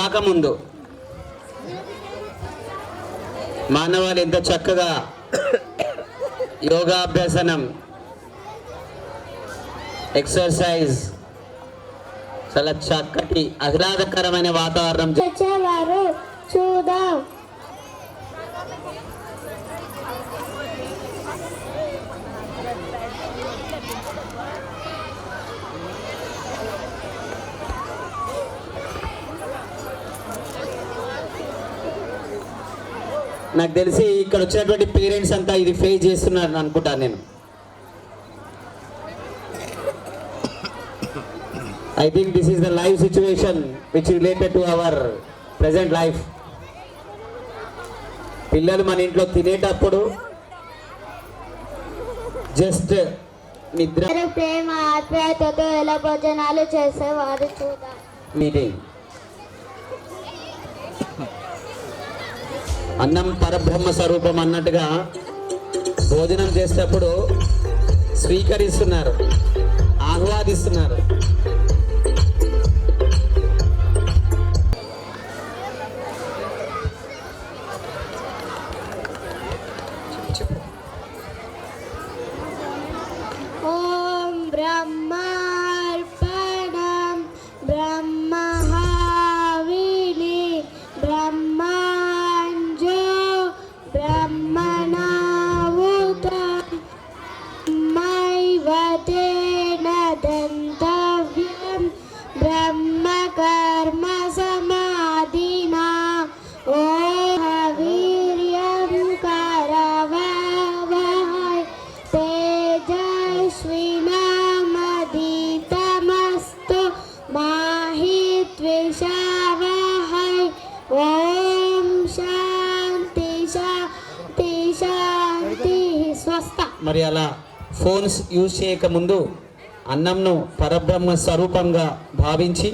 రాకముందు మానవాళి ఎంత చక్కగా యోగాభ్యాసనం ఎక్సర్సైజ్ చాలా చక్కటి ఆహ్లాదకరమైన వాతావరణం చూద్దాం. నాకు తెలిసి ఇక్కడ వచ్చినటువంటి పేరెంట్స్ అంతా ఇది ఫేస్ చేస్తున్నారు అనుకుంటాను నేను. I think this is the live situation which related to our present life. పిల్లలు మన ఇంట్లో తినేటప్పుడు జస్ట్ నిద్ర ప్రేమ ఆప్యాయతతో ఎలా భోజనాలు చేసేవారు చూద్దాం. మీటింగ్ అన్నం పరబ్రహ్మ స్వరూపం అన్నట్టుగా భోజనం చేసేటప్పుడు స్వీకరిస్తున్నారు, ఆహ్వాదిస్తున్నారు. ఓం బ్రహ్మార్పణం బ్రహ్మహావిని బ్రహ్మాంజో బ్రహ్మణావుతం మైవతేన దంతవ్యం బ్రహ్మకర్మ సమాధినా ఓం వీర్యం కరవావహై తేజస్వినామదితమస్తు మాహి ద్విషావహై ఓం శాంతి శాంతి శాంతి స్వస్త. మరి అలా ఫోన్స్ యూజ్ చేయకముందు అన్నంను పరబ్రహ్మ స్వరూపంగా భావించి